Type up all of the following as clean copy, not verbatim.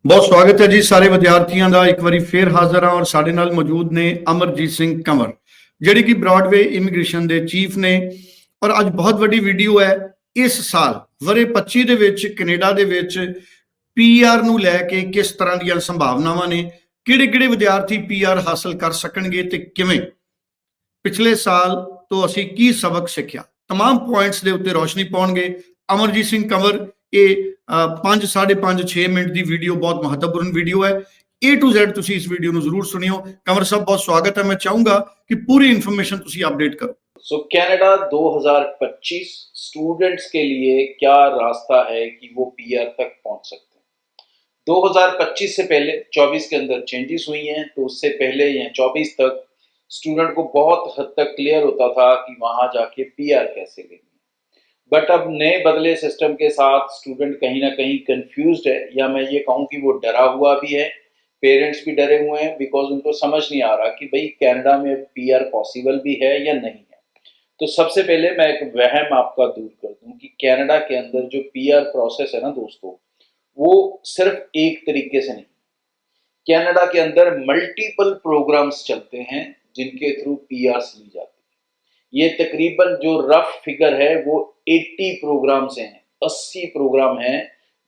बहुत स्वागत है जी सारे विद्यार्थियों का। एक बार फिर हाजिर हाँ और साडे नाल मौजूद ने अमरजीत सिंह कंवर जिहड़े कि ब्रॉडवे इमीग्रेशन के चीफ ने। और अज बहुत बड़ी वीडियो है। इस साल वरे 25 दे विच कनेडा दे विच पीआर नूं लैके किस तरह दी संभावनावां ने, किहड़े-किहड़े विद्यार्थी पीआर हासिल कर सकणगे ते किवें, पिछले साल तो असीं की सबक सीखिया, तमाम पॉइंट्स के उत्ते रोशनी पाउणगे अमरजीत सिंह कंवर। ये 5 साढ़े 5 6 मिनट की वीडियो बहुत महत्वपूर्ण वीडियो है। ए टू Z तुसीं इस वीडियो को जरूर सुनियो। कंवर साहब बहुत स्वागत है। मैं चाहूंगा कि पूरी इंफॉर्मेशन तुसीं अपडेट करो। सो कनाडा 2025 स्टूडेंट्स के लिए क्या रास्ता है कि वो पीआर तक पहुंच सकते हैं। 2025 से पहले 24 के अंदर चेंजेस हुई हैं, तो उससे पहले या 24 तक स्टूडेंट को बहुत हद तक क्लियर होता था कि वहां जाके पीआर कैसे लेनी है। बट अब नए बदले सिस्टम के साथ स्टूडेंट कहीं ना कहीं कंफ्यूज्ड है, या मैं ये कहूँ कि वो डरा हुआ भी है। पेरेंट्स भी डरे हुए हैं बिकॉज उनको समझ नहीं आ रहा कि भाई कनाडा में पीआर पॉसिबल भी है या नहीं है। तो सबसे पहले मैं एक वहम आपका दूर कर दूं कि कनाडा के अंदर जो पीआर प्रोसेस है ना दोस्तों, वो सिर्फ एक तरीके से नहीं। कनाडा के अंदर मल्टीपल प्रोग्राम्स चलते हैं जिनके थ्रू पीआरस ली जाती है। ये तकरीबन जो रफ फिगर है वो 80 प्रोग्राम्स हैं, 80 प्रोग्राम हैं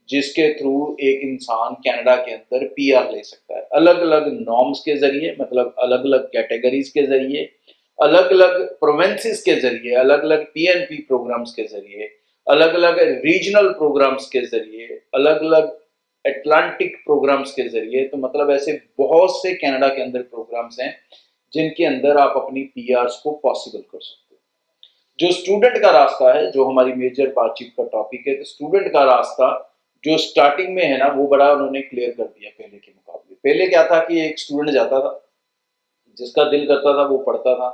जिसके थ्रू एक इंसान कनाडा के अंदर पीआर ले सकता है। अलग अलग नॉर्म्स के जरिए, मतलब अलग अलग कैटेगरीज के जरिए, अलग अलग प्रोविंसेस के जरिए, अलग अलग पीएनपी प्रोग्राम्स के जरिए, अलग अलग रीजनल प्रोग्राम्स के जरिए, अलग अलग एटलांटिक प्रोग्राम्स के जरिए। तो मतलब ऐसे बहुत से कनाडा के अंदर प्रोग्राम्स हैं जिनके अंदर आप अपनी पीआरस को पॉसिबल कर सकते हो। जो स्टूडेंट का रास्ता है, जो हमारी मेजर बातचीत का टॉपिक है, तो स्टूडेंट का रास्ता जो स्टार्टिंग में है ना, वो बड़ा उन्होंने क्लियर कर दिया पहले के मुकाबले। पहले क्या था कि एक स्टूडेंट जाता था, जिसका दिल करता था वो पढ़ता था,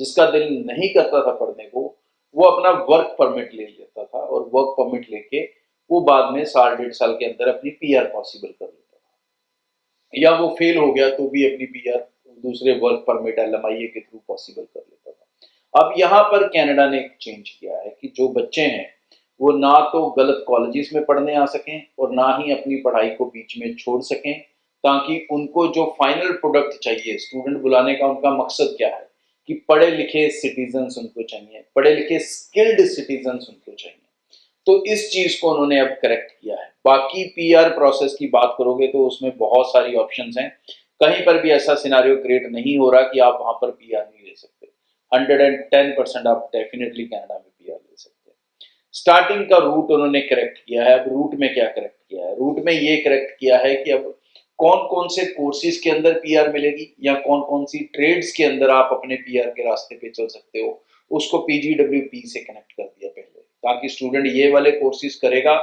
जिसका दिल नहीं करता था पढ़ने को, वो अपना वर्क परमिट ले लेता था, और वर्क परमिट लेके वो बाद में साल 1.5 साल के अंदर अपनी पीआर पॉसिबल कर लेता था, या वो फेल हो गया तो भी अपनी पीआर दूसरे वर्क परमिट LMIA के थ्रू पॉसिबल कर लेता था। अब यहाँ पर कनाडा ने चेंज किया है कि जो बच्चे हैं वो ना तो गलत कॉलेजेस में पढ़ने आ सकें और ना ही अपनी पढ़ाई को बीच में छोड़ सकें, ताकि उनको जो फाइनल प्रोडक्ट चाहिए, स्टूडेंट बुलाने का उनका मकसद क्या है कि पढ़े लिखे सिटीजन्स उनको चाहिए, पढ़े लिखे स्किल्ड सिटीजन्स उनको चाहिए। तो इस चीज को उन्होंने अब करेक्ट किया है। बाकी पीआर प्रोसेस की बात करोगे तो उसमें बहुत सारी ऑप्शंस हैं। कहीं पर भी ऐसा सिनारियो क्रिएट नहीं हो रहा कि आप वहां पर पीआर नहीं ले सकते। 110% आप डेफिनेटली कनाडा में पीआर ले सकते हैं। स्टार्टिंग का रूट उन्होंने करेक्ट किया है। अब रूट में क्या करेक्ट किया है? रूट में ये करेक्ट किया है कि अब कौन कौन से कोर्सेज के अंदर पीआर मिलेगी, या कौन कौन सी ट्रेड्स के अंदर आप अपने पीआर के रास्ते पे चल सकते हो, उसको PGWP से कनेक्ट कर दिया पहले, ताकि स्टूडेंट ये वाले कोर्सेज करेगा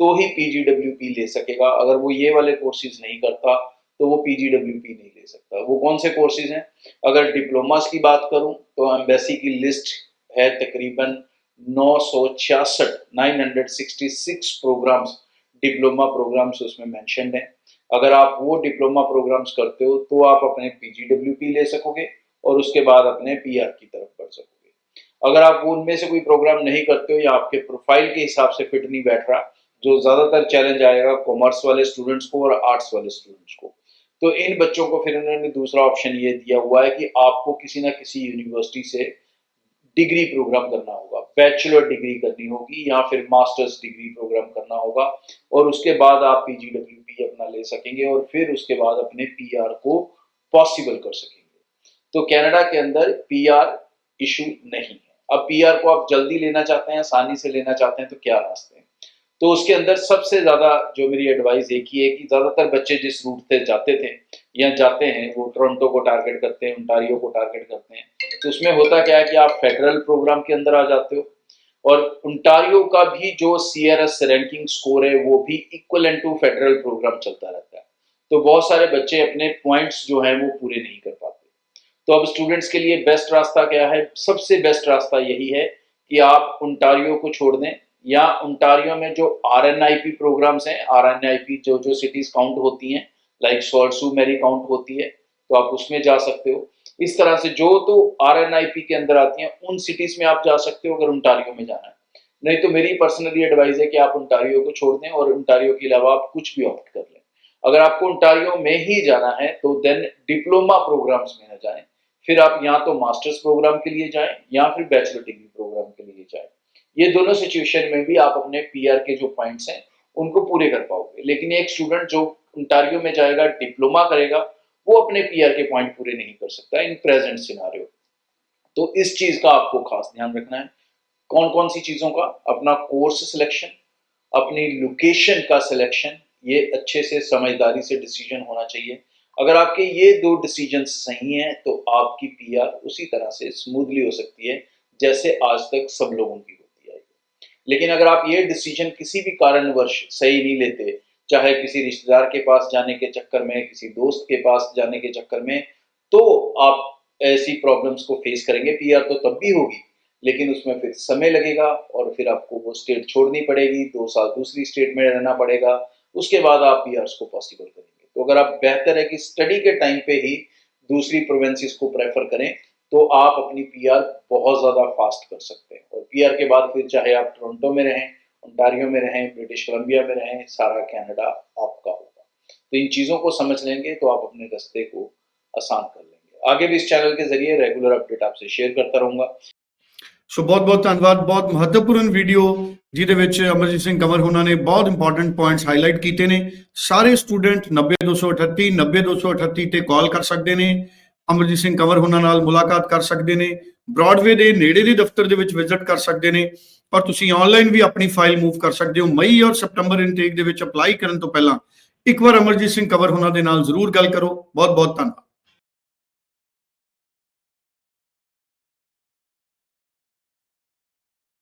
तो ही PGWP ले सकेगा। अगर वो ये वाले कोर्सेज नहीं करता तो वो PGWP नहीं ले सकता। वो कौन से कोर्सेज हैं? अगर डिप्लोमास की बात करूं तो एम्बेसी की लिस्ट है तकरीबन 966 966 प्रोग्राम्स, डिप्लोमा प्रोग्राम्स उसमें मेंशन्ड हैं। अगर आप वो डिप्लोमा प्रोग्राम्स करते हो तो आप अपने PGWP ले सकोगे और उसके बाद अपने पीआर की तरफ बढ़ सकोगे। अगर आप उनमें से कोई प्रोग्राम नहीं करते हो या आपके प्रोफाइल के हिसाब से फिट नहीं बैठ रहा, जो ज्यादातर चैलेंज आएगा कॉमर्स वाले स्टूडेंट्स को और आर्ट्स वाले स्टूडेंट्स को, तो इन बच्चों को फिर उन्होंने दूसरा ऑप्शन ये दिया हुआ है कि आपको किसी ना किसी यूनिवर्सिटी से डिग्री प्रोग्राम करना होगा, बैचलर डिग्री करनी होगी या फिर मास्टर्स डिग्री प्रोग्राम करना होगा, और उसके बाद आप PGWP अपना ले सकेंगे और फिर उसके बाद अपने पीआर को पॉसिबल कर सकेंगे। तो कनाडा के अंदर पीआर इशू नहीं है। अब पीआर को आप जल्दी लेना चाहते हैं, आसानी से लेना चाहते हैं, तो क्या रास्ते हैं? तो उसके अंदर सबसे ज्यादा जो मेरी एडवाइस एक ही है कि ज्यादातर बच्चे जिस रूट से जाते थे या जाते हैं वो टोरंटो को टारगेट करते हैं, ओंटारियो को टारगेट करते हैं। तो उसमें होता क्या है कि आप फेडरल प्रोग्राम के अंदर आ जाते हो, और ओंटारियो का भी जो CRS रैंकिंग स्कोर है वो भी इक्वलेंट टू फेडरल प्रोग्राम चलता रहता है। तो बहुत सारे बच्चे अपने पॉइंट्स जो हैं वो पूरे नहीं कर पाते। तो अब स्टूडेंट्स के लिए बेस्ट रास्ता क्या है? सबसे बेस्ट रास्ता यही है कि आप ओंटारियो को छोड़ दें, या ओंटारियो में जो RNIP प्रोग्राम्स हैं, RNIP जो जो सिटीज काउंट होती हैं, लाइक सॉल्सू मेरी काउंट होती है, तो आप उसमें जा सकते हो। इस तरह से जो तो RNIP के अंदर आती हैं उन सिटीज में आप जा सकते हो अगर ओंटारियो में जाना है। नहीं तो मेरी पर्सनली एडवाइस है कि आप ओंटारियो को छोड़ दें और ओंटारियो के अलावा आप कुछ भी ऑप्ट कर लें। अगर आपको ओंटारियो में ही जाना है तो देन डिप्लोमा प्रोग्राम्स में न जाएं, फिर आप या तो मास्टर्स प्रोग्राम के लिए जाएं या फिर बैचलर डिग्री प्रोग्राम के लिए जाएं। ये दोनों सिचुएशन में भी आप अपने पीआर के जो पॉइंट्स हैं उनको पूरे कर पाओगे। लेकिन एक स्टूडेंट जो ओंटारियो में जाएगा, डिप्लोमा करेगा, वो अपने पीआर के पॉइंट पूरे नहीं कर सकता इन प्रेजेंट सिनारियो। तो इस चीज का आपको खास ध्यान रखना है। कौन कौन सी चीजों का? अपना कोर्स सिलेक्शन, अपनी लोकेशन का सिलेक्शन, ये अच्छे से समझदारी से डिसीजन होना चाहिए। अगर आपके ये 2 डिसीजन सही हैं तो आपकी पीआर उसी तरह से स्मूथली हो सकती है जैसे आज तक सब लोगों की होती है। लेकिन अगर आप ये डिसीजन किसी भी कारणवश सही नहीं लेते, चाहे किसी रिश्तेदार के पास जाने के चक्कर में, किसी दोस्त के पास जाने के चक्कर में, तो आप ऐसी प्रॉब्लम्स को फेस करेंगे। पीआर तो तब भी होगी, लेकिन उसमें फिर समय लगेगा और फिर आपको वो स्टेट छोड़नी पड़ेगी, 2 साल दूसरी स्टेट में रहना पड़ेगा, उसके बाद आप पीआर्स को पॉसिबल करेंगे। तो अगर आप बेहतर है कि स्टडी के टाइम पे ही दूसरी प्रोविंसेस को प्रेफर करें, तो आप अपनी पीआर बहुत ज़्यादा फास्ट कर सकते हैं। और पीआर के बाद फिर चाहे आप टोरंटो में रहें, ओंटारियो में रहें, ब्रिटिश कोलंबिया में रहें, सारा कनाडा आपका होगा। तो इन चीज़ों को समझ लेंगे तो आप अपने रास्ते को आसान कर लेंगे। आगे भी इस चैनल के जरिए रेगुलर अपडेट आपसे शेयर करता रहूँगा। ਸੋ ਬਹੁਤ ਬਹੁਤ ਧੰਨਵਾਦ। ਬਹੁਤ ਮਹੱਤਵਪੂਰਨ ਵੀਡੀਓ ਜਿਹਦੇ ਵਿੱਚ ਅਮਰਜੀਤ ਸਿੰਘ ਕੰਵਰ ਉਹਨਾਂ ਨੇ ਬਹੁਤ ਇੰਪੋਰਟੈਂਟ ਪੁਆਇੰਟਸ ਹਾਈਲਾਈਟ ਕੀਤੇ ਨੇ। ਸਾਰੇ ਸਟੂਡੈਂਟ 90238 90238 ਤੇ ਕਾਲ ਕਰ ਸਕਦੇ ਨੇ, ਅਮਰਜੀਤ ਸਿੰਘ ਕੰਵਰ ਉਹਨਾਂ ਨਾਲ ਮੁਲਾਕਾਤ ਕਰ ਸਕਦੇ ਨੇ, ਬ੍ਰੌਡਵੇ ਦੇ ਨੇੜੇ ਦੇ ਦਫ਼ਤਰ ਦੇ ਵਿੱਚ ਵਿਜ਼ਿਟ ਕਰ ਸਕਦੇ ਨੇ, ਔਰ ਤੁਸੀਂ ਆਨਲਾਈਨ ਵੀ ਆਪਣੀ ਫਾਈਲ ਮੂਵ ਕਰ ਸਕਦੇ ਹੋ। ਮਈ ਔਰ ਸਤੰਬਰ ਇਨਟੇਕ ਦੇ ਵਿੱਚ ਅਪਲਾਈ ਕਰਨ ਤੋਂ ਪਹਿਲਾਂ ਇੱਕ ਵਾਰ ਅਮਰਜੀਤ ਸਿੰਘ ਕੰਵਰ ਉਹਨਾਂ ਦੇ ਨਾਲ ਜ਼ਰੂਰ ਗੱਲ ਕਰੋ। ਬਹੁਤ ਬਹੁਤ ਧੰਨਵਾਦ।